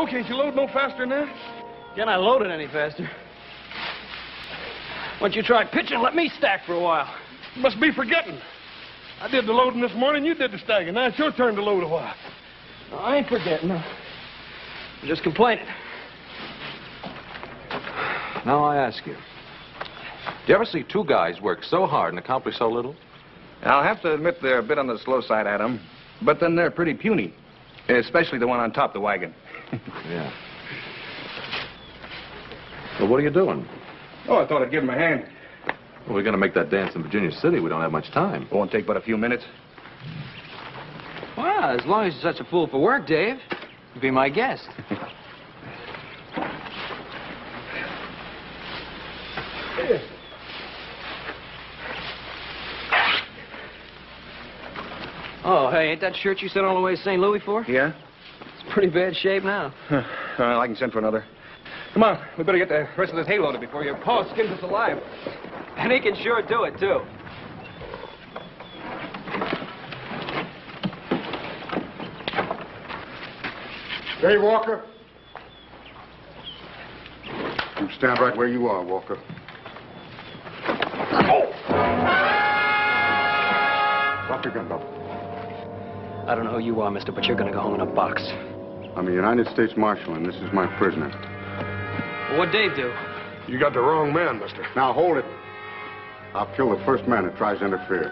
go? Can't you load no faster than that? Can I load it any faster? Why don't you try pitching and let me stack for a while? You must be forgetting. I did the loading this morning, you did the stacking. Now it's your turn to load a while. No, I ain't forgetting. I'm just complaining. Now I ask you, do you ever see two guys work so hard and accomplish so little? I'll have to admit they're a bit on the slow side, Adam. But then they're pretty puny. Especially the one on top of the wagon. Yeah. Well, what are you doing? Oh, I thought I'd give him a hand. Well, we're going to make that dance in Virginia City. We don't have much time. Won't take but a few minutes. Well, as long as you're such a fool for work, Dave, be my guest. Oh, hey, ain't that shirt you sent all the way to St. Louis for? Yeah? It's pretty bad shape now. Well, I can send for another. Come on, we better get the rest of this hay loaded before your paw skins us alive. And he can sure do it, too. Hey, Walker. You stand right where you are, Walker. Oh! Drop your gun, Bob. I don't know who you are, mister, but you're gonna go home in a box. I'm a United States Marshal, and this is my prisoner. Well, what'd Dave do? You got the wrong man, mister. Now, hold it. I'll kill the first man that tries to interfere.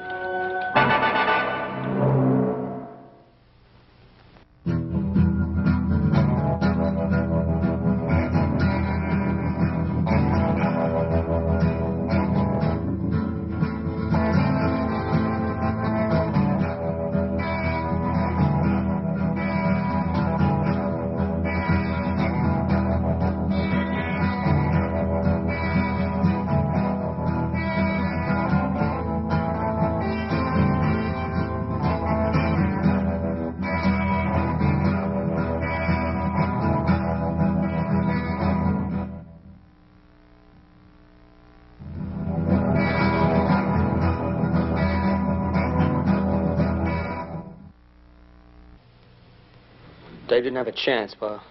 Dave didn't have a chance, Pa.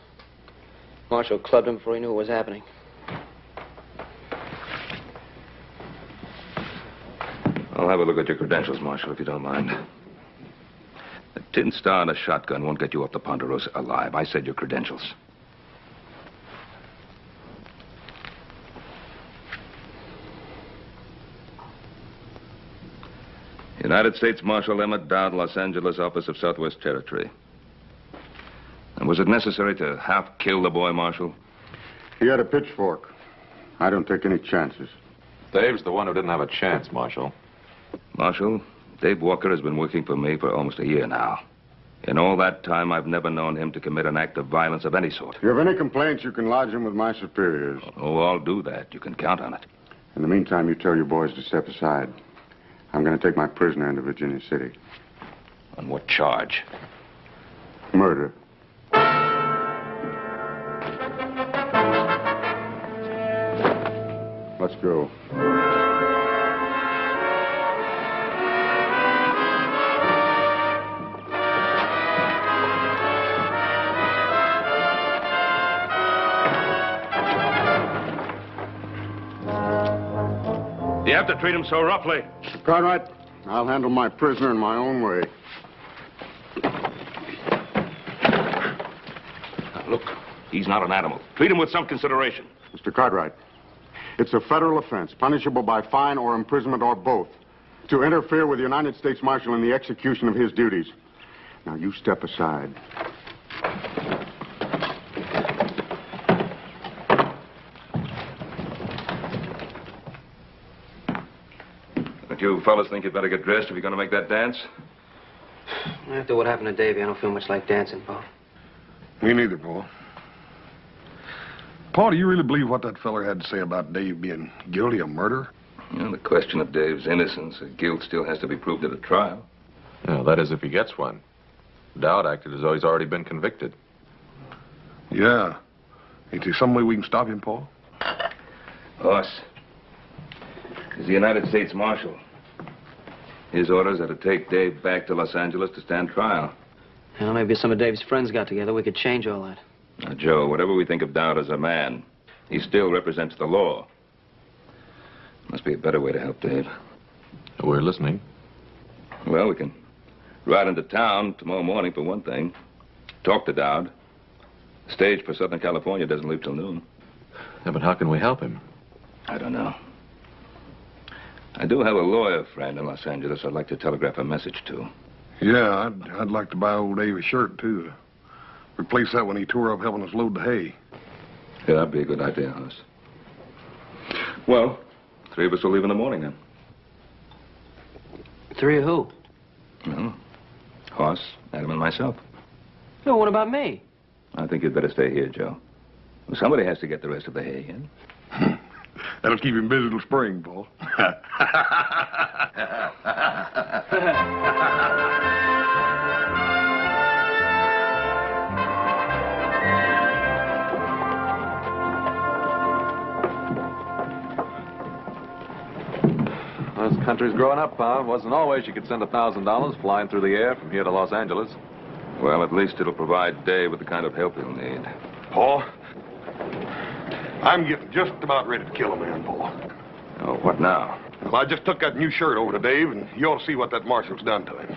Marshal clubbed him before he knew what was happening. I'll have a look at your credentials, Marshal, if you don't mind. A tin star and a shotgun won't get you up to Ponderosa alive. I said your credentials. United States Marshal Emmett Dowd, Los Angeles, Office of Southwest Territory. And was it necessary to half kill the boy, Marshal? He had a pitchfork. I don't take any chances. Dave's the one who didn't have a chance, Marshal. Marshal, Dave Walker has been working for me for almost a year now. In all that time, I've never known him to commit an act of violence of any sort. If you have any complaints, you can lodge them with my superiors. Oh, I'll do that. You can count on it. In the meantime, you tell your boys to step aside. I'm going to take my prisoner into Virginia City. On what charge? Murder. Let's go. You have to treat him so roughly. Mr. Cartwright, I'll handle my prisoner in my own way. Now, look, he's not an animal. Treat him with some consideration. Mr. Cartwright, it's a federal offense, punishable by fine or imprisonment or both, to interfere with the United States Marshal in the execution of his duties. Now, you step aside. Don't you fellas think you'd better get dressed if you're going to make that dance? After what happened to Davey, I don't feel much like dancing, Pa. Me neither, Paul. Paul, do you really believe what that feller had to say about Dave being guilty of murder? The question of Dave's innocence or guilt still has to be proved at a trial. Yeah, that is if he gets one. Dowd acted as though he's already been convicted. Yeah. Ain't there some way we can stop him, Paul? Us. He's the United States Marshal. His orders are to take Dave back to Los Angeles to stand trial. Well, maybe some of Dave's friends got together. We could change all that. Now, Joe, whatever we think of Dowd as a man, he still represents the law. Must be a better way to help Dave. We're listening. Well, we can ride into town tomorrow morning, for one thing. Talk to Dowd. The stage for Southern California doesn't leave till noon. Yeah, but how can we help him? I don't know. I do have a lawyer friend in Los Angeles I'd like to telegraph a message to. Yeah, I'd like to buy old Dave a shirt, too. Replace that when he tore up helping us load the hay. Yeah, that'd be a good idea, Hoss. Well, 3 of us will leave in the morning, then. 3 of who? Well, Hoss, Adam, and myself. No, what about me? I think you'd better stay here, Joe. Well, somebody has to get the rest of the hay in. That'll keep him busy till spring, Paul. Well, this country's growing up, Pa. It wasn't always you could send $1,000 flying through the air from here to Los Angeles. Well, at least it'll provide Dave with the kind of help he'll need. Paul, I'm getting just about ready to kill a man, Paul. Oh, what now? Well, I just took that new shirt over to Dave, and you ought to see what that marshal's done to him.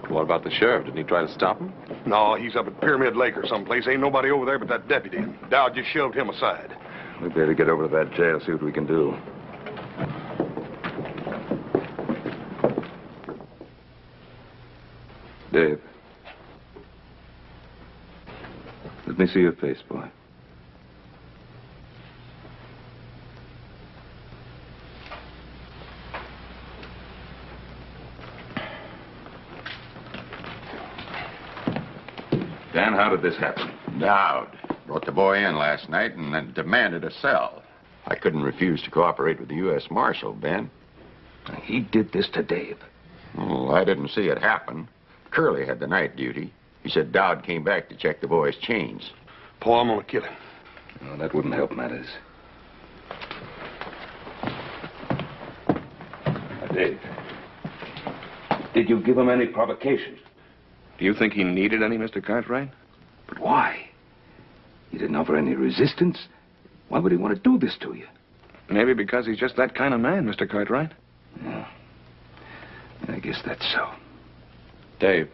What about the sheriff? Didn't he try to stop him? No, he's up at Pyramid Lake or someplace. Ain't nobody over there but that deputy. Dowd just shoved him aside. We better get over to that jail, see what we can do. Dave. Let me see your face, boy. Dan, how did this happen? Dowd brought the boy in last night and then demanded a cell. I couldn't refuse to cooperate with the U.S. Marshal, Ben. He did this to Dave. Well, I didn't see it happen. Curly had the night duty. He said Dowd came back to check the boy's chains. Paul, I'm gonna kill him. No, that wouldn't help matters. Dave, did you give him any provocation? Do you think he needed any, Mr. Cartwright? But why? You didn't offer any resistance. Why would he want to do this to you? Maybe because he's just that kind of man, Mr. Cartwright. Yeah. I guess that's so. Dave,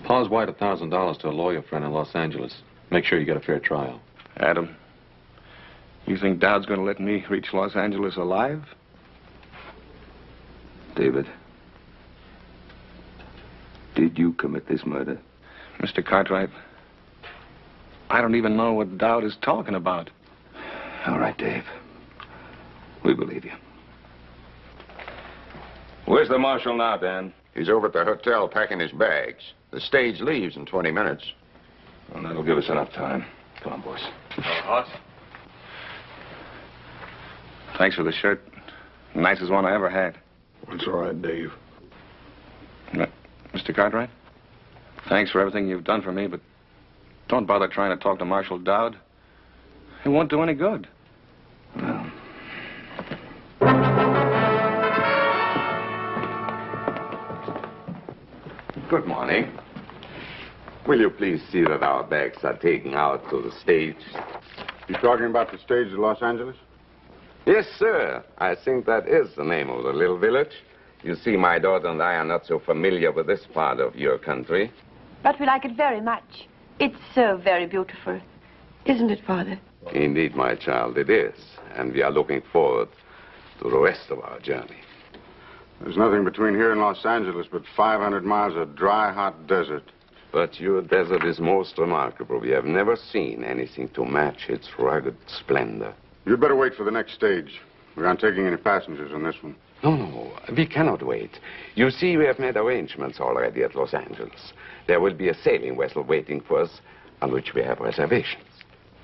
Pa's wired $1,000 to a lawyer friend in Los Angeles. Make sure you get a fair trial. Adam, you think Dowd's going to let me reach Los Angeles alive? David, did you commit this murder? Mr. Cartwright, I don't even know what Dowd is talking about. All right, Dave. We believe you. Where's the marshal now, Dan? He's over at the hotel packing his bags. The stage leaves in 20 minutes. Well, that'll give us enough time. Come on, boys. Hoss? Thanks for the shirt. Nicest one I ever had. It's all right, Dave. Mr. Cartwright, thanks for everything you've done for me, but don't bother trying to talk to Marshal Dowd. It won't do any good. Well. Good morning. Will you please see that our bags are taken out to the stage? You talking about the stage at Los Angeles? Yes, sir. I think that is the name of the little village. You see, my daughter and I are not so familiar with this part of your country. But we like it very much. It's so very beautiful. Isn't it, Father? Indeed, my child, it is. And we are looking forward to the rest of our journey. There's nothing between here and Los Angeles but 500 miles of dry, hot desert. But your desert is most remarkable. We have never seen anything to match its rugged splendor. You'd better wait for the next stage. We aren't taking any passengers on this one. No, we cannot wait. You see, we have made arrangements already at Los Angeles. There will be a sailing vessel waiting for us on which we have reservations.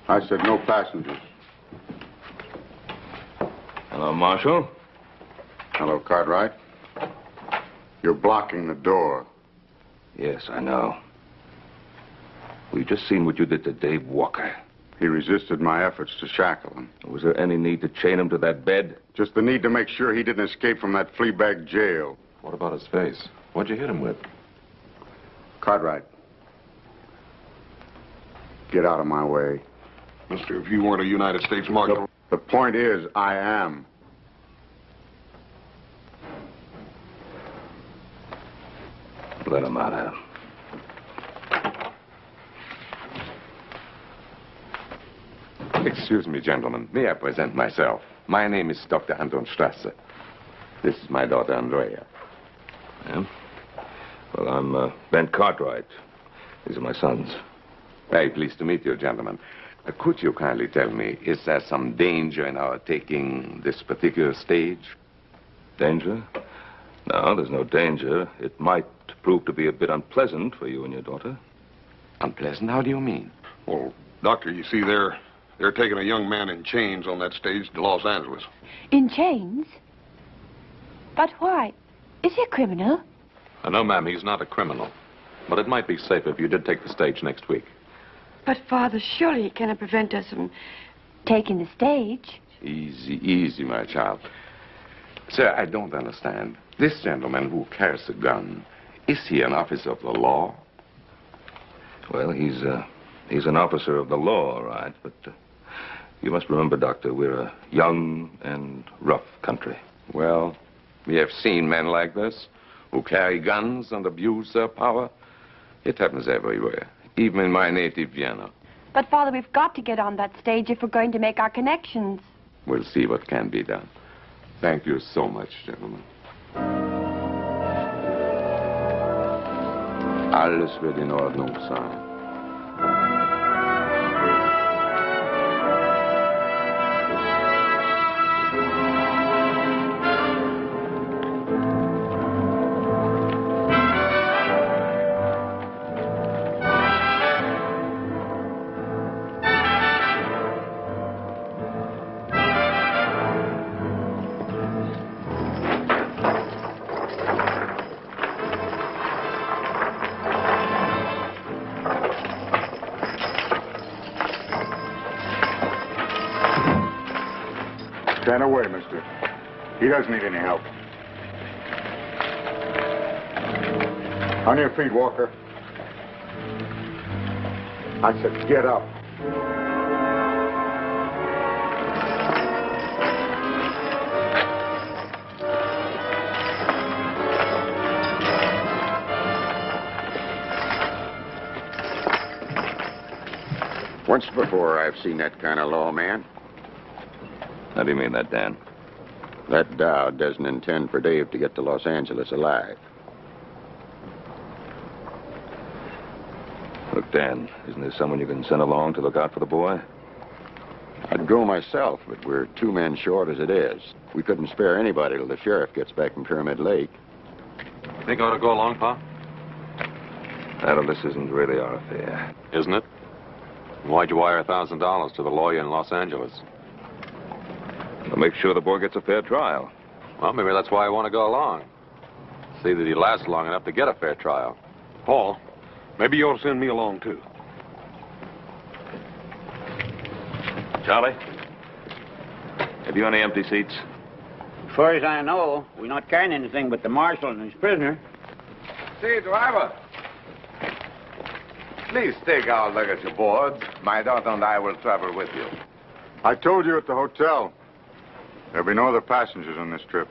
I said no passengers. Hello, Marshal. Hello, Cartwright. You're blocking the door. Yes, I know. We've just seen what you did to Dave Walker. He resisted my efforts to shackle him. Was there any need to chain him to that bed? Just the need to make sure he didn't escape from that fleabag jail. What about his face? What'd you hit him with? Cartwright, Get out of my way. Mister, if you weren't a United States Marshal... The point is, I am. Let him out, Adam. Excuse me, gentlemen. May I present myself? My name is Dr. Anton Strasser. This is my daughter, Andrea. Yeah? Well, I'm Ben Cartwright. These are my sons. Very pleased to meet you, gentlemen. Could you kindly tell me, is there some danger in our taking this particular stage? Danger? No, there's no danger. It might prove to be a bit unpleasant for you and your daughter. Unpleasant? How do you mean? Well, Doctor, you see, they're taking a young man in chains on that stage to Los Angeles. In chains? But why? Is he a criminal? No, ma'am, he's not a criminal. But it might be safer if you did take the stage next week. But, Father, surely he cannot prevent us from taking the stage. Easy, easy, my child. Sir, I don't understand. This gentleman who carries a gun, is he an officer of the law? Well, he's an officer of the law, all right, but you must remember, Doctor, we're a young and rough country. Well, we have seen men like this who carry guns and abuse their power. It happens everywhere, even in my native Vienna. But, Father, we've got to get on that stage if we're going to make our connections. We'll see what can be done. Thank you so much, gentlemen. Alles wird in Ordnung sein. Stand away, mister. He doesn't need any help. On your feet, Walker. I said, get up. Once before, I've seen that kind of law, man. How do you mean that, Dan? That Dowd doesn't intend for Dave to get to Los Angeles alive. Look, Dan, isn't there someone you can send along to look out for the boy? I'd go myself, but we're 2 men short as it is. We couldn't spare anybody till the sheriff gets back from Pyramid Lake. Think I ought to go along, Pa? Adam, this isn't really our affair. Isn't it? Why'd you wire $1,000 to the lawyer in Los Angeles? We'll make sure the boy gets a fair trial. Well, maybe that's why I want to go along. See that he lasts long enough to get a fair trial. Paul, maybe you ought to send me along, too. Charlie, have you any empty seats? As far as I know, we're not carrying anything but the marshal and his prisoner. Say, driver. Please take our luggage aboard. My daughter and I will travel with you. I told you at the hotel. There'll be no other passengers on this trip.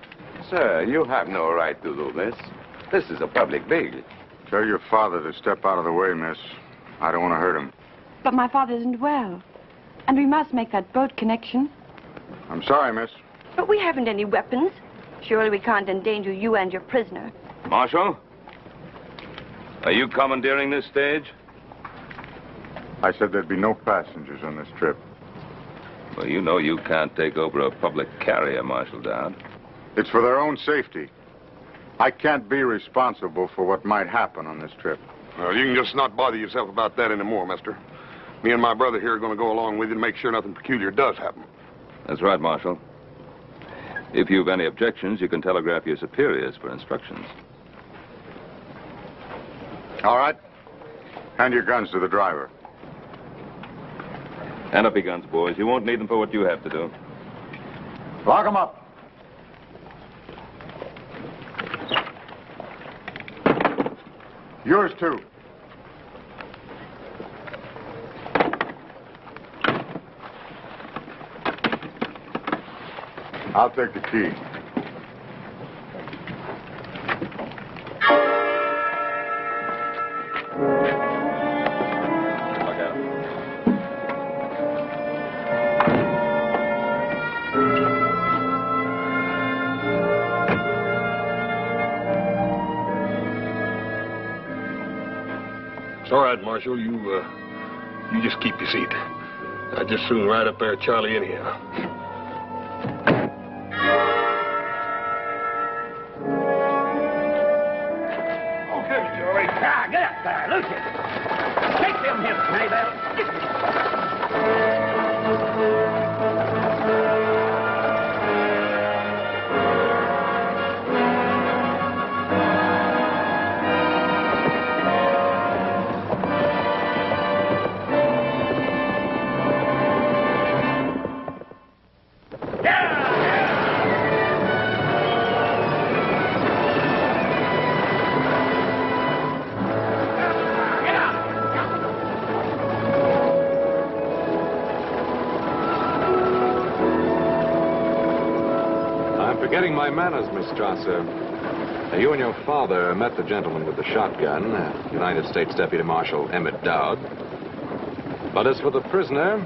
Sir, you have no right to do this. This is a public vehicle. Tell your father to step out of the way, miss. I don't want to hurt him. But my father isn't well. And we must make that boat connection. I'm sorry, miss. But we haven't any weapons. Surely we can't endanger you and your prisoner. Marshal, are you commandeering this stage? I said there'd be no passengers on this trip. Well, you know you can't take over a public carrier, Marshal Dowd. It's for their own safety. I can't be responsible for what might happen on this trip. Well, you can just not bother yourself about that anymore, mister. Me and my brother here are going to go along with you to make sure nothing peculiar does happen. That's right, Marshal. If you've any objections, you can telegraph your superiors for instructions. All right. Hand your guns to the driver. Hand up your guns, boys. You won't need them for what you have to do. Lock them up. Yours, too. I'll take the key. It's all right, Marshal. You just keep your seat. I'd just soon ride up there, Charlie, anyhow. Okay, Charlie. Ah, get up there, Lucius. Take them hips, Maybell. Forgetting my manners, Miss Strasser. You and your father met the gentleman with the shotgun, United States Deputy Marshal Emmett Dowd. But as for the prisoner,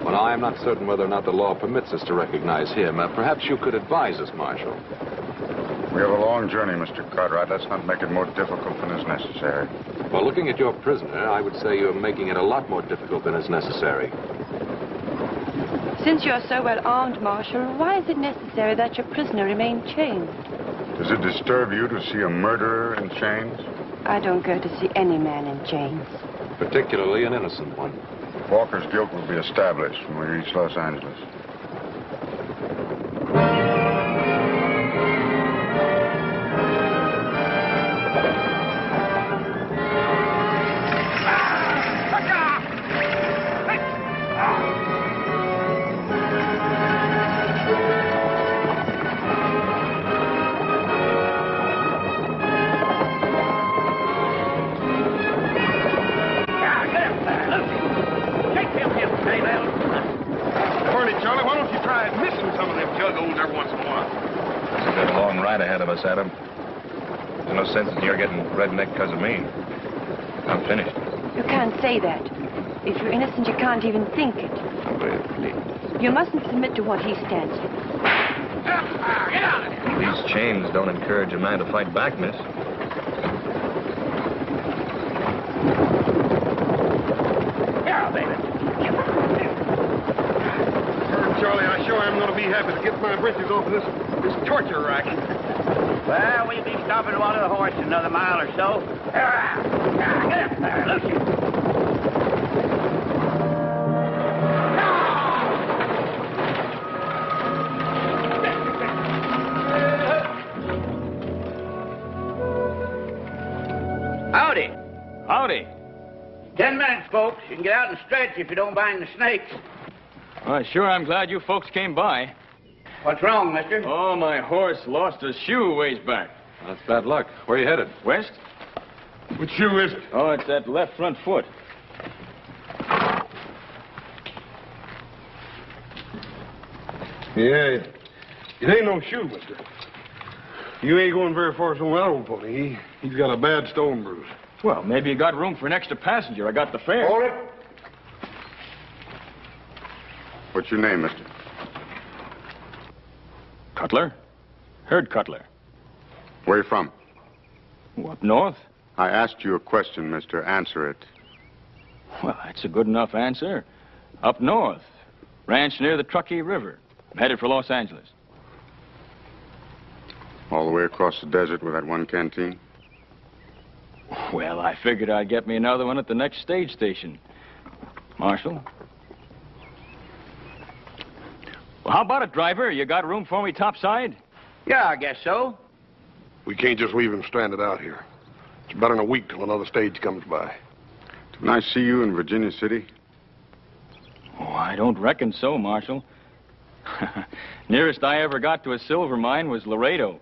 well, I am not certain whether or not the law permits us to recognize him. Perhaps you could advise us, Marshal. We have a long journey, Mr. Cartwright. Let's not make it more difficult than is necessary. Well, looking at your prisoner, I would say you're making it a lot more difficult than is necessary. Since you're so well armed, Marshal, why is it necessary that your prisoner remain chained? Does it disturb you to see a murderer in chains? I don't go to see any man in chains. Particularly an innocent one. Walker's guilt will be established when we reach Los Angeles. Adam. There's no sense in your getting redneck because of me. I'm finished. You can't say that. If you're innocent, you can't even think it. Oh, please. You mustn't submit to what he stands for. Get out of here! These chains don't encourage a man to fight back, miss. Here, baby. Charlie, I sure am going to be happy to get my britches off of this torture rack. Well, we'll be stopping to water the horse in another mile or so. Get up there, Lucius. Howdy. Howdy. 10 minutes, folks. You can get out and stretch if you don't mind the snakes. Well, sure, I'm glad you folks came by. What's wrong, mister? Oh, my horse lost a shoe ways back. That's bad luck. Where are you headed? West? Which shoe is it? Oh, it's that left front foot. Yeah, it ain't no shoe, mister. You ain't going very far from my old pony. He's got a bad stone bruise. Well, maybe you got room for an extra passenger. I got the fare. Hold it. What's your name, mister? Cutler? Herd Cutler. Where are you from? Up north? I asked you a question, mister. Answer it. Well, that's a good enough answer. Up north. Ranch near the Truckee River. I'm headed for Los Angeles. All the way across the desert with that one canteen? Well, I figured I'd get me another one at the next stage station. Marshal? Well, how about it, driver? You got room for me topside? Yeah, I guess so. We can't just leave him stranded out here. It's better than a week till another stage comes by. Didn't I see you in Virginia City? Oh, I don't reckon so, Marshal. Nearest I ever got to a silver mine was Laredo.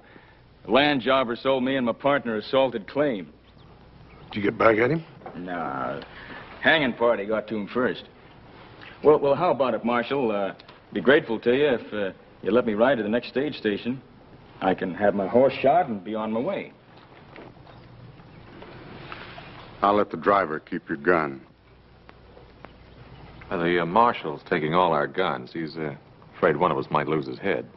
The land jobber sold me and my partner a salted claim. Did you get back at him? No. Hanging party got to him first. Well, how about it, Marshal? Be grateful to you if you let me ride to the next stage station, I can have my horse shod and be on my way. I'll let the driver keep your gun. The marshal's taking all our guns. He's afraid one of us might lose his head.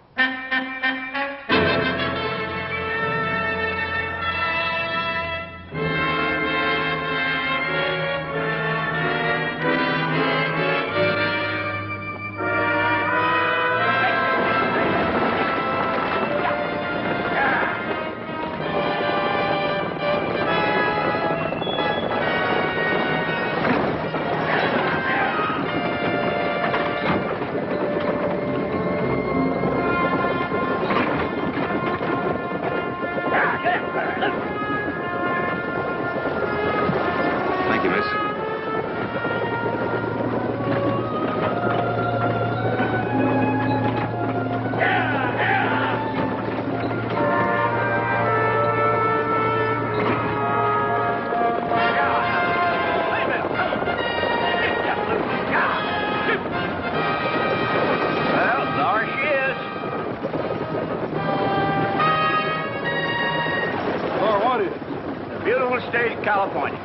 California.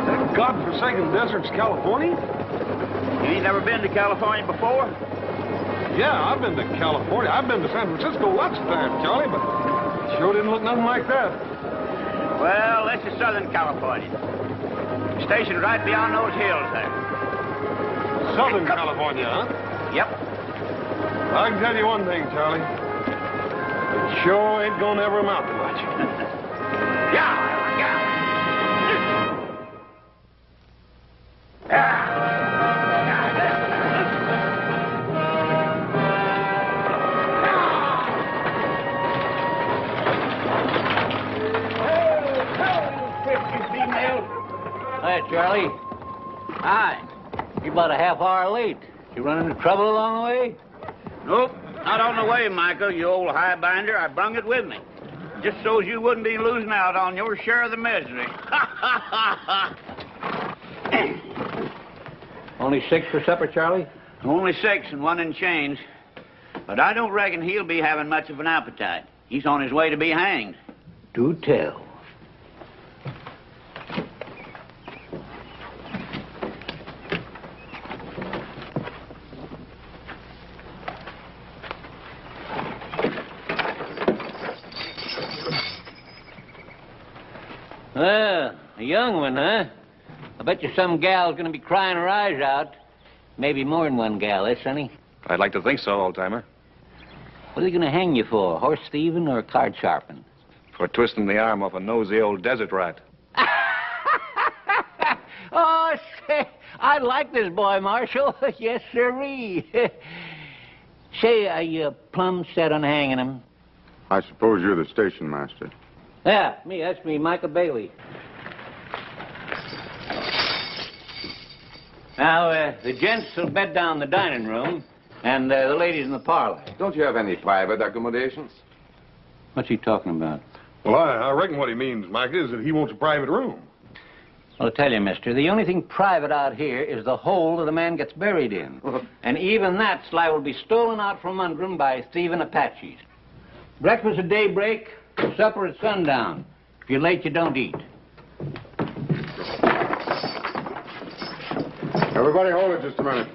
That godforsaken desert's California? You ain't never been to California before? Yeah, I've been to California. I've been to San Francisco lots of times, Charlie, but it sure didn't look nothing like that. Well, this is Southern California. Stationed right beyond those hills there. Southern California, huh? Yep. I can tell you one thing, Charlie. It sure ain't gonna ever amount to much. Hi, Charlie. Hi. You're about a half hour late. You run into trouble along the way? Nope. Not on the way, Michael, you old highbinder. I brung it with me. Just so's you wouldn't be losing out on your share of the misery. Only 6 for supper, Charlie? Only 6 and 1 in change. But I don't reckon he'll be having much of an appetite. He's on his way to be hanged. Do tell. Well, a young one, huh? I bet you some gal's gonna be crying her eyes out. Maybe more than one gal, eh, Sonny? I'd like to think so, old-timer. What are they gonna hang you for? Horse thieving or card sharping? For twisting the arm off a nosy old desert rat. Oh, say, I like this boy, Marshal. Yes, sirree. Say, are you plumb set on hanging him? I suppose you're the station master. Yeah, me. That's me, Michael Bailey. Now, the gents will bed down in the dining room, and the ladies in the parlor. Don't you have any private accommodations? What's he talking about? Well, I reckon what he means, Mike, is that he wants a private room. Well, I'll tell you, mister, the only thing private out here is the hole that the man gets buried in. And even that's liable to be stolen out from under him by thieving Apaches. Breakfast at daybreak, supper at sundown. If you're late, you don't eat. Everybody hold it just a minute.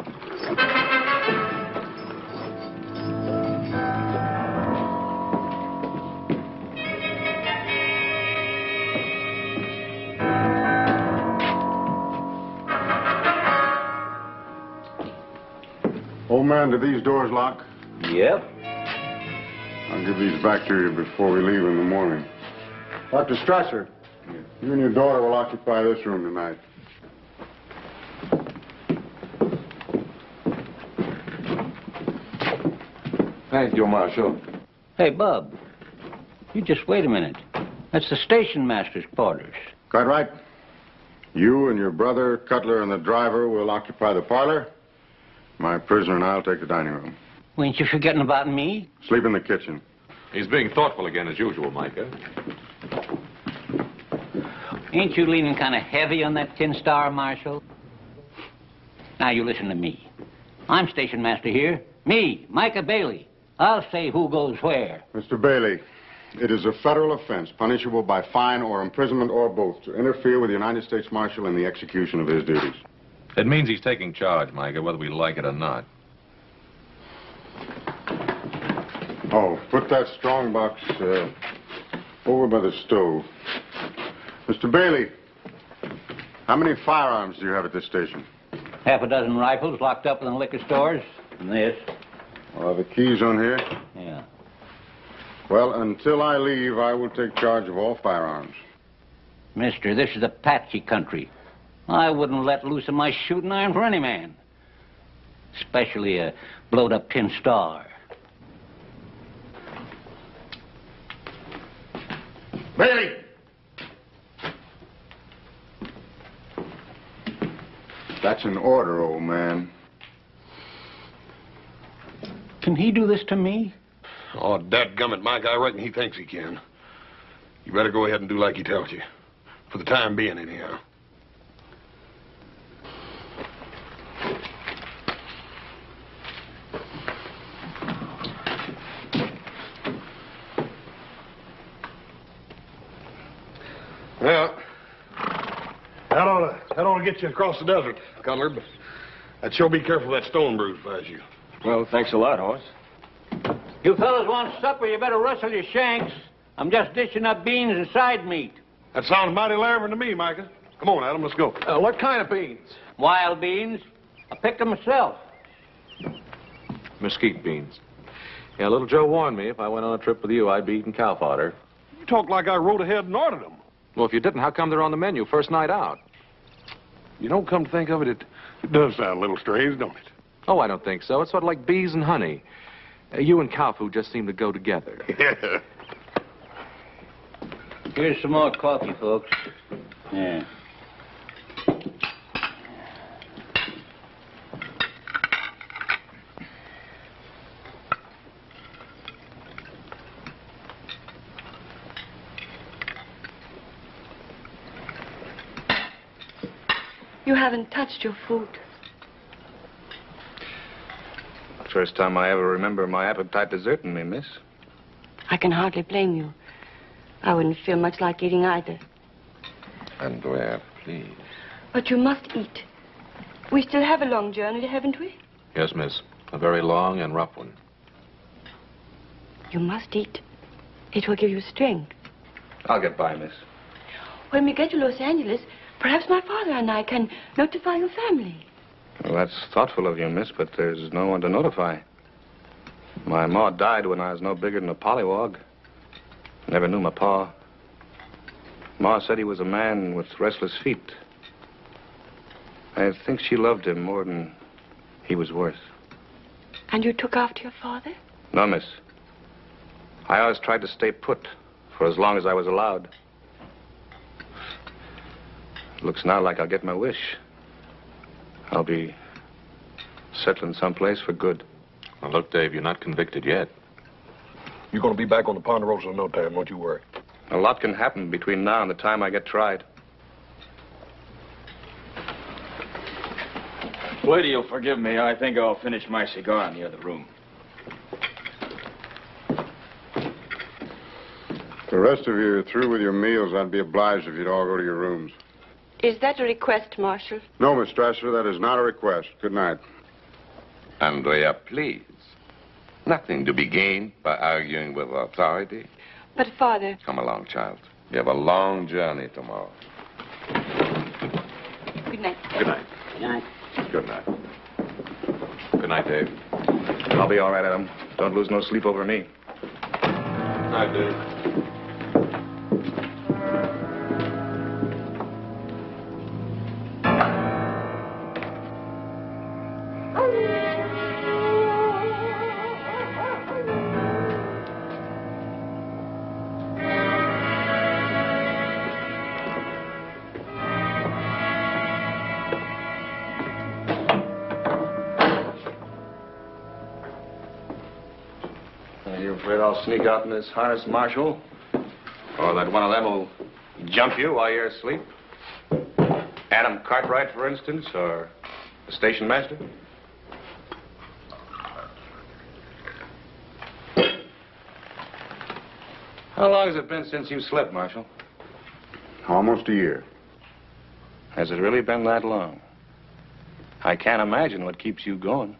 Old man, do these doors lock? Yep. I'll give these back to you before we leave in the morning. Dr. Strasser, you and your daughter will occupy this room tonight. Thank you, Marshal. Hey, Bub, you just wait a minute. That's the station master's quarters. Cartwright, you and your brother, Cutler, and the driver will occupy the parlor. My prisoner and I'll take the dining room. Well, ain't you forgetting about me? Sleep in the kitchen. He's being thoughtful again, as usual, Micah. Ain't you leaning kind of heavy on that tin star, Marshal? Now, you listen to me. I'm station master here. Me, Micah Bailey. I'll say who goes where. Mr. Bailey, it is a federal offense punishable by fine or imprisonment or both to interfere with the United States Marshal in the execution of his duties. It means he's taking charge, Micah, whether we like it or not. Oh, put that strong box over by the stove. Mr. Bailey, how many firearms do you have at this station? Half a dozen rifles locked up in the liquor stores. And this. Are the keys on here? Yeah. Well, until I leave, I will take charge of all firearms. Mister, this is Apache country. I wouldn't let loose of my shooting iron for any man. Especially a blowed-up tin star. Bailey! That's an order, old man. Can he do this to me? Oh, dadgummit, Mike, I reckon he thinks he can. You better go ahead and do like he tells you. For the time being, anyhow. Well, that ought to get you across the desert, Cutler, but I'd sure be careful of that stone bruise if I was you. Well, thanks a lot, Hoss. You fellas want supper, you better rustle your shanks. I'm just dishing up beans and side meat. That sounds mighty larvin to me, Micah. Come on, Adam, let's go. What kind of beans? Wild beans. I picked them myself. Mesquite beans. Yeah, little Joe warned me if I went on a trip with you, I'd be eating cow fodder. You talk like I rode ahead and ordered them. Well, if you didn't, how come they're on the menu first night out? You don't come to think of it, it does sound a little strange, don't it? Oh, I don't think so. It's sort of like bees and honey. You and cow food just seem to go together. Yeah. Here's some more coffee, folks. Yeah. You haven't touched your food. First time I ever remember my appetite deserting me, miss. I can hardly blame you. I wouldn't feel much like eating either. Andrea, please. But you must eat. We still have a long journey, haven't we? Yes, miss. A very long and rough one. You must eat. It will give you strength. I'll get by, miss. When we get to Los Angeles, perhaps my father and I can notify your family. Well, that's thoughtful of you, miss, but there's no one to notify. My ma died when I was no bigger than a pollywog. Never knew my pa. Ma said he was a man with restless feet. I think she loved him more than he was worth. And you took after your father? No, miss. I always tried to stay put for as long as I was allowed. It looks now like I'll get my wish. I'll be settling someplace for good. Well, look, Dave, you're not convicted yet. You're going to be back on the Ponderosa in no time, don't you worry. A lot can happen between now and the time I get tried. Lady, you'll forgive me. I think I'll finish my cigar in the other room. If the rest of you are through with your meals, I'd be obliged if you'd all go to your rooms. Is that a request, Marshal? No, Miss Strasser, that is not a request. Good night. Andrea, please. Nothing to be gained by arguing with authority. But, Father... Come along, child. You have a long journey tomorrow. Good night. Good night. Good night. Good night. Good night, Dave. I'll be all right, Adam. Don't lose no sleep over me. Good night, Dave. You afraid I'll sneak out in this harness, Marshal? Or that one of them will jump you while you're asleep? Adam Cartwright, for instance, or the station master? How long has it been since you slept, Marshal? Almost a year. Has it really been that long? I can't imagine what keeps you going.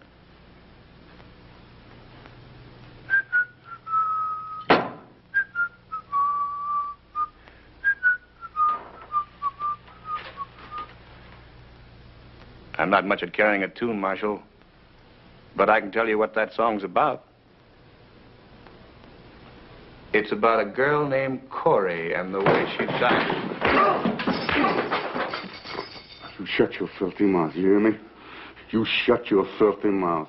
I'm not much at carrying a tune, Marshal, but I can tell you what that song's about. It's about a girl named Corey and the way she died. You shut your filthy mouth, you hear me? You shut your filthy mouth.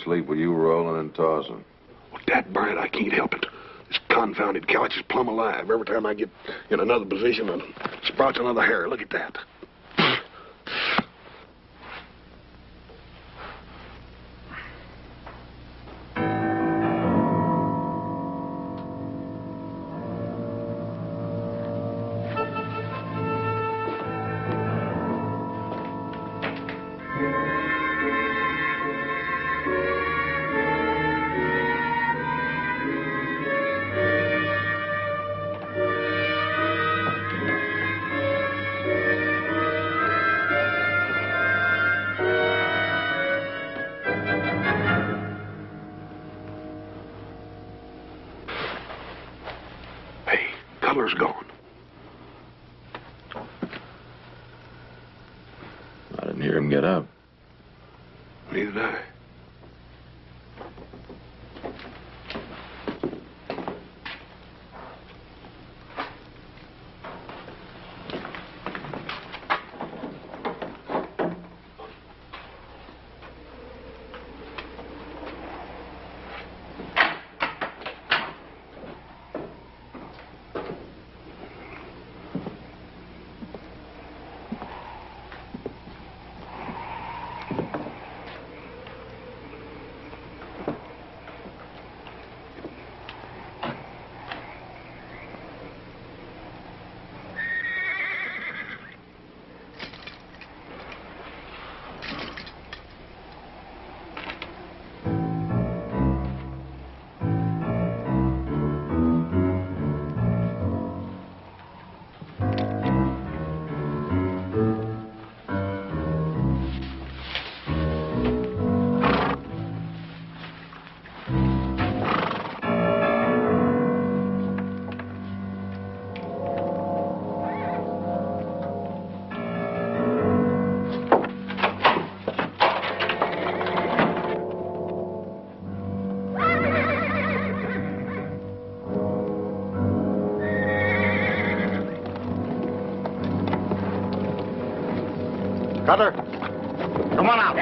Sleep with you rolling and tossing. Well, Dad Bryant, I can't help it. This confounded couch is plumb alive. Every time I get in another position, it sprouts another hair. Look at that. Color's gone. I didn't hear him get up. Neither did I. Cutter! Come on out.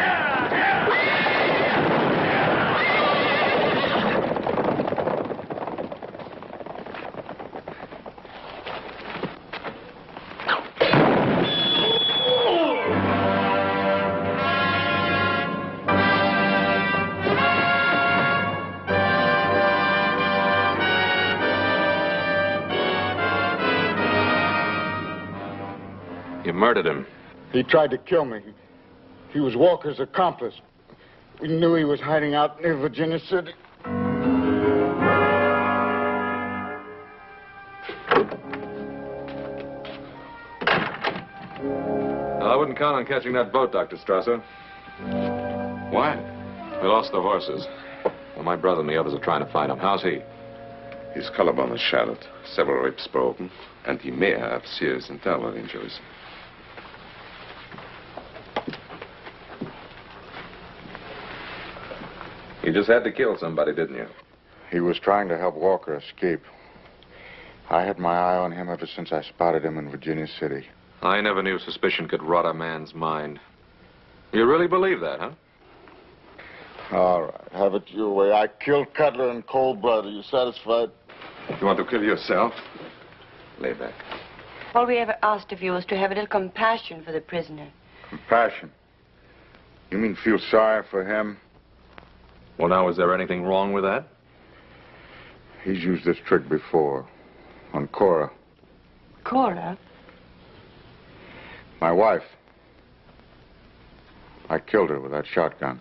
You murdered him. He tried to kill me. He was Walker's accomplice. We knew he was hiding out near Virginia City. I wouldn't count on catching that boat, Dr. Strasser. Why? We lost the horses. Well, my brother and the others are trying to find him. How's he? His collarbone is shattered, several ribs broken, and he may have serious internal injuries. You just had to kill somebody, didn't you? He was trying to help Walker escape. I had my eye on him ever since I spotted him in Virginia City. I never knew suspicion could rot a man's mind. You really believe that, huh? All right, have it your way. I killed Cutler in cold blood. Are you satisfied? You want to kill yourself? Lay back. All we ever asked of you was to have a little compassion for the prisoner. Compassion? You mean feel sorry for him? Well, now, is there anything wrong with that? He's used this trick before. On Cora. Cora? My wife. I killed her with that shotgun.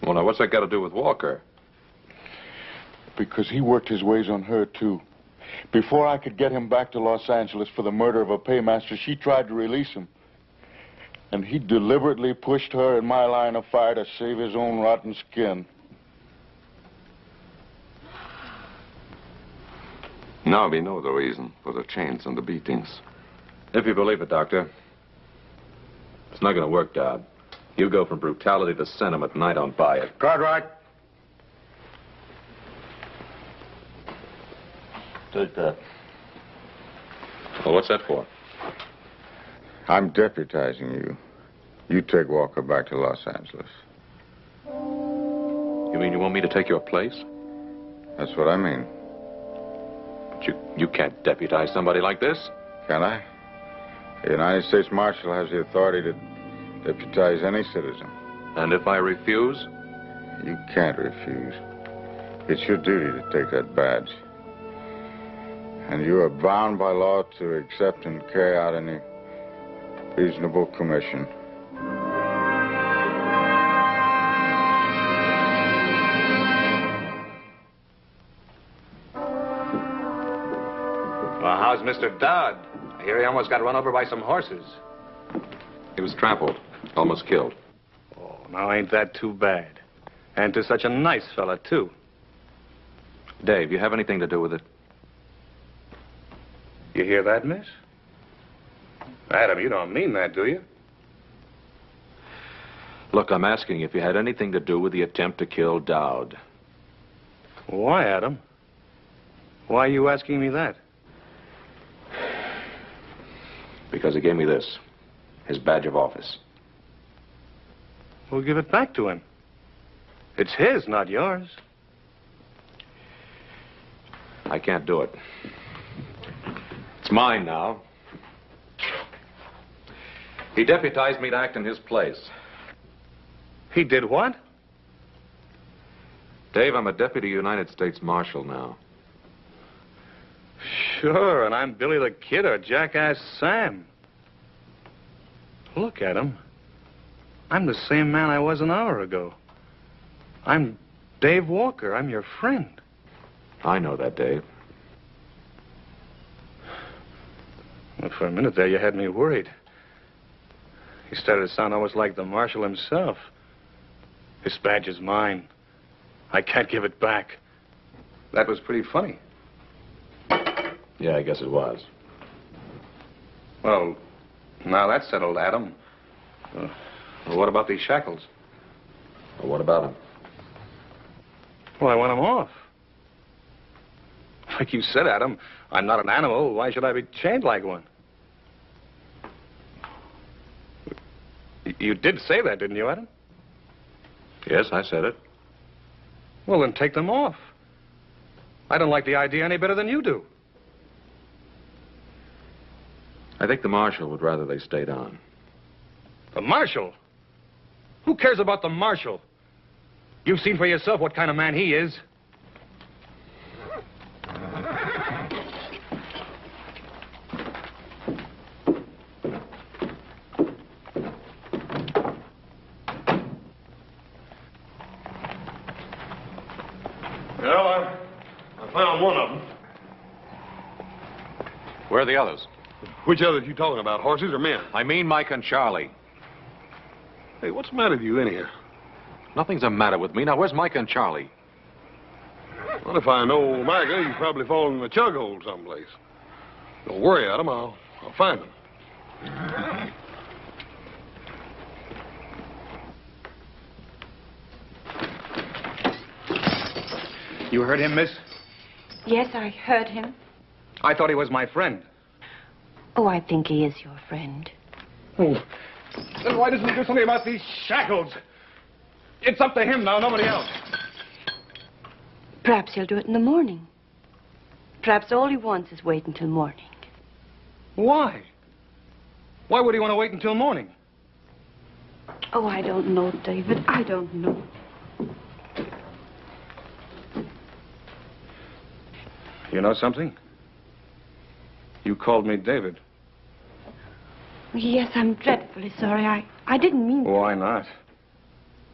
Well, now, what's that got to do with Walker? Because he worked his ways on her, too. Before I could get him back to Los Angeles for the murder of a paymaster, she tried to release him. And he deliberately pushed her in my line of fire to save his own rotten skin. Now we know the reason for the chains and the beatings. If you believe it, Doctor, it's not going to work, Dowd. You go from brutality to sentiment, and I don't buy it. Cartwright. Take that. Well, what's that for? I'm deputizing you. You take Walker back to Los Angeles. You mean you want me to take your place? That's what I mean. But you can't deputize somebody like this. Can I? The United States Marshal has the authority to deputize any citizen. And if I refuse? You can't refuse. It's your duty to take that badge. And you are bound by law to accept and carry out any reasonable commission. Well, how's Mr. Dowd? I hear he almost got run over by some horses. He was trampled, almost killed. Oh, now ain't that too bad? And to such a nice fella, too. Dave, you have anything to do with it? You hear that, miss? Adam, you don't mean that, do you? Look, I'm asking if you had anything to do with the attempt to kill Dowd. Why, Adam? Why are you asking me that? Because he gave me this, his badge of office. We'll give it back to him. It's his, not yours. I can't do it. It's mine now. He deputized me to act in his place. He did what? Dave, I'm a deputy United States Marshal now. Sure, and I'm Billy the Kid or Jackass Sam. Look at him. I'm the same man I was an hour ago. I'm Dave Walker. I'm your friend. I know that, Dave. Well, for a minute there, you had me worried. You started to sound almost like the Marshal himself. This badge is mine. I can't give it back. That was pretty funny. Yeah, I guess it was. Well, now that's settled, Adam. Well, what about these shackles? Well, what about him? Well, I want them off. Like you said, Adam, I'm not an animal. Why should I be chained like one? You did say that, didn't you, Adam? Yes, I said it. Well, then take them off. I don't like the idea any better than you do. I think the Marshal would rather they stayed on. The Marshal? Who cares about the Marshal? You've seen for yourself what kind of man he is. Well, I found one of them. Where are the others? Which others you talking about, horses or men? I mean Mike and Charlie. Hey, what's the matter with you in here? Nothing's the matter with me. Now, where's Mike and Charlie? Well, if I know Micah, he's probably fallen in the chug hole someplace. Don't worry, Adam. I'll find him. You heard him, miss? Yes, I heard him. I thought he was my friend. Oh, I think he is your friend. Oh. Then why doesn't he do something about these shackles? It's up to him now, nobody else. Perhaps he'll do it in the morning. Perhaps all he wants is wait until morning. Why? Why would he want to wait until morning? Oh, I don't know, David. I don't know. You know something? You called me David. Yes, I'm dreadfully sorry. I didn't mean... Why not?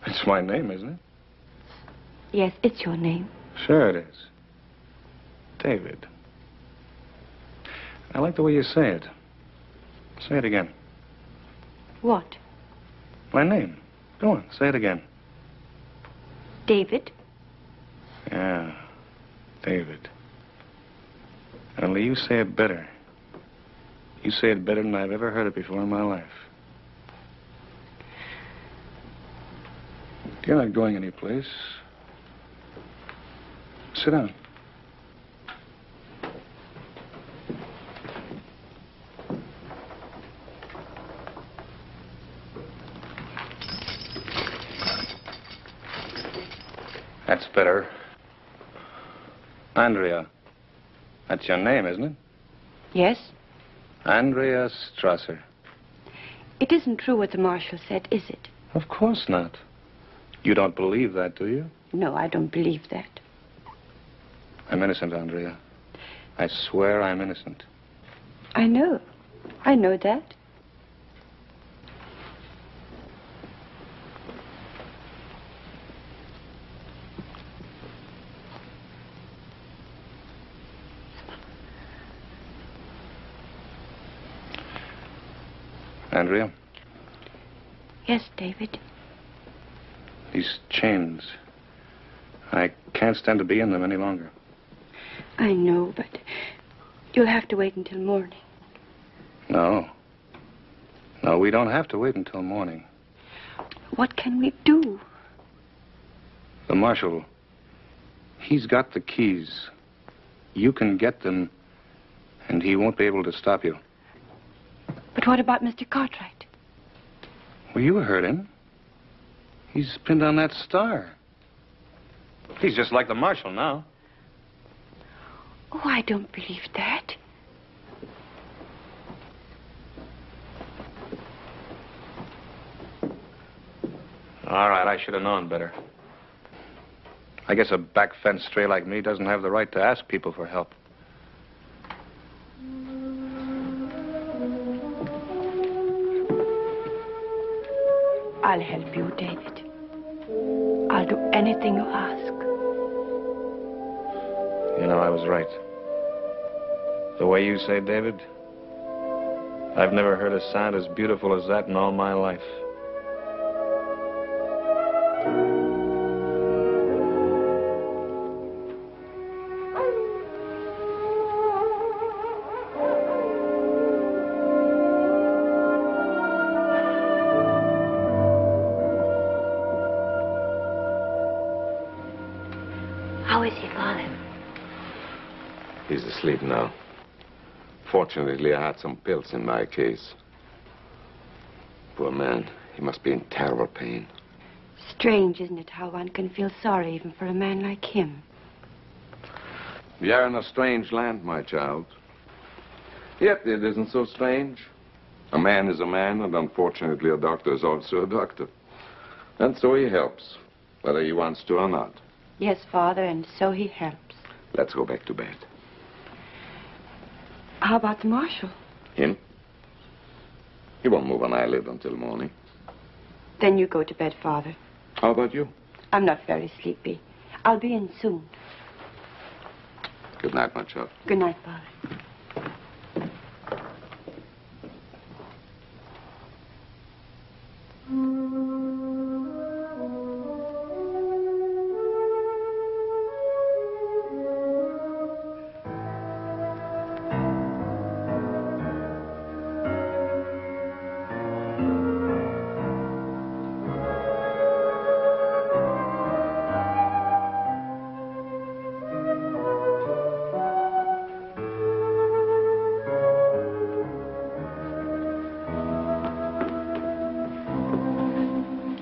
It's my name, isn't it? Yes, it's your name. Sure it is. David. I like the way you say it. Say it again. What? My name. Go on, say it again. David? Yeah, David. Only you say it better. You say it better than I've ever heard it before in my life. You're not going anyplace. Sit down. That's better. Andrea. That's your name, isn't it? Yes? Andrea Strasser. It isn't true what the Marshal said, is it? Of course not. You don't believe that, do you? No, I don't believe that. I'm innocent, Andrea. I swear I'm innocent. I know. I know that. Andrea? Yes, David. These chains. I can't stand to be in them any longer. I know, but you'll have to wait until morning. No. No, we don't have to wait until morning. What can we do? The Marshal, he's got the keys. You can get them, and he won't be able to stop you. But what about Mr. Cartwright? Well, you heard him. He's pinned on that star. He's just like the Marshal now. Oh, I don't believe that. All right, I should have known better. I guess a back fence stray like me doesn't have the right to ask people for help. I'll help you, David. I'll do anything you ask. You know, I was right. The way you say David, I've never heard a sound as beautiful as that in all my life. How is he, Father? He's asleep now. Fortunately, I had some pills in my case. Poor man. He must be in terrible pain. Strange, isn't it, how one can feel sorry even for a man like him? We are in a strange land, my child. Yet it isn't so strange. A man is a man, and unfortunately a doctor is also a doctor. And so he helps, whether he wants to or not. Yes, Father, and so he helps. Let's go back to bed. How about the Marshal? Him? He won't move an eyelid until morning. Then you go to bed, Father. How about you? I'm not very sleepy. I'll be in soon. Good night, my child. Good night, Father.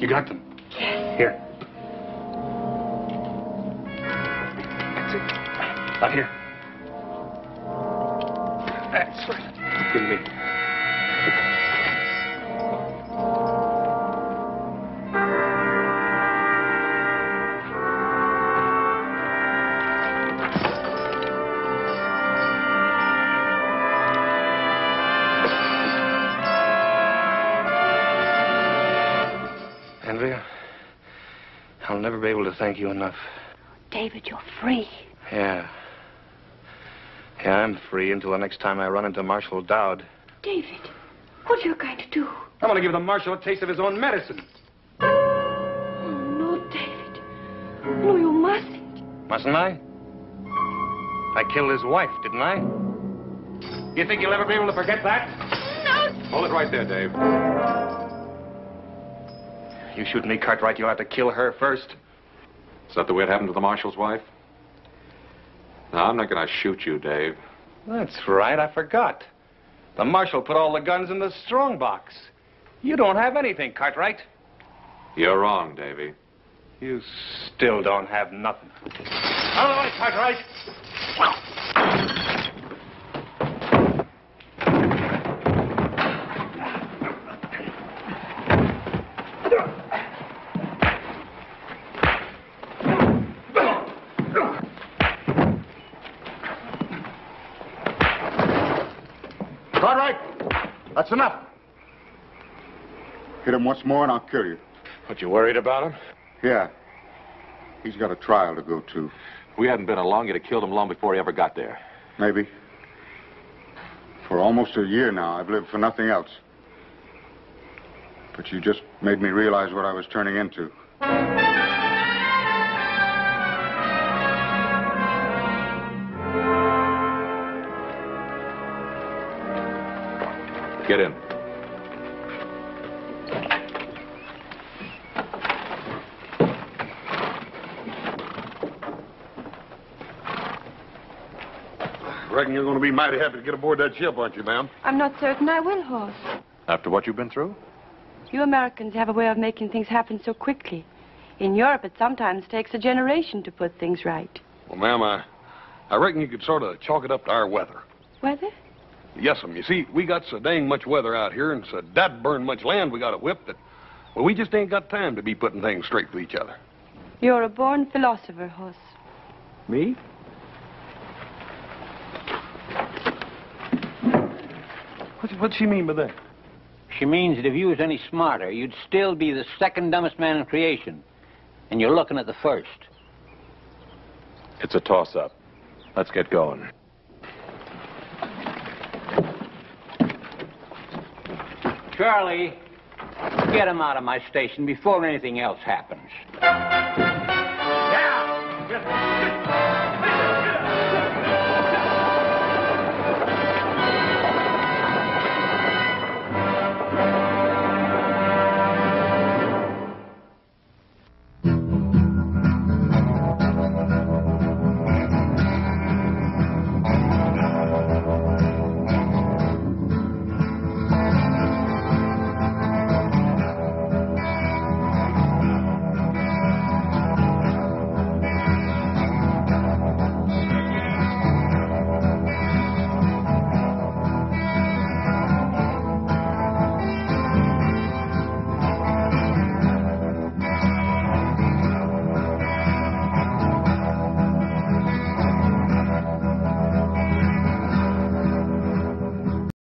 You got them? Yes. Here. That's it. Out here. That's right. Give me. Andrea, I'll never be able to thank you enough. David, you're free. Yeah. Yeah, I'm free until the next time I run into Marshal Dowd. David, what are you going to do? I'm going to give the Marshal a taste of his own medicine. Oh, no, David. No, you mustn't. Mustn't I? I killed his wife, didn't I? You think you'll ever be able to forget that? No. Hold it right there, Dave. You shoot me, Cartwright, you'll have to kill her first. Is that the way it happened to the Marshal's wife? No, I'm not going to shoot you, Dave. That's right, I forgot. The Marshal put all the guns in the strong box. You don't have anything, Cartwright. You're wrong, Davy. You still don't have nothing. Out of the way, Cartwright! Cartwright, that's enough. Hit him once more and I'll kill you. What, you worried about him? Yeah. He's got a trial to go to. If we hadn't been along, you'd have killed him long before he ever got there. Maybe. For almost a year now, I've lived for nothing else. But you just made me realize what I was turning into. Get in. Reckon you're going to be mighty happy to get aboard that ship, aren't you, ma'am? I'm not certain I will, Hoss. After what you've been through? You Americans have a way of making things happen so quickly. In Europe, it sometimes takes a generation to put things right. Well, ma'am, I reckon you could sort of chalk it up to our weather. Weather? Yes'm. You see, we got so dang much weather out here and so that burned much land we got it whipped that, well, we just ain't got time to be putting things straight with each other. You're a born philosopher, Hoss. Me? What's she mean by that? She means that if you was any smarter, you'd still be the second dumbest man in creation. And you're looking at the first. It's a toss-up. Let's get going. Charlie, get him out of my station before anything else happens. Yeah!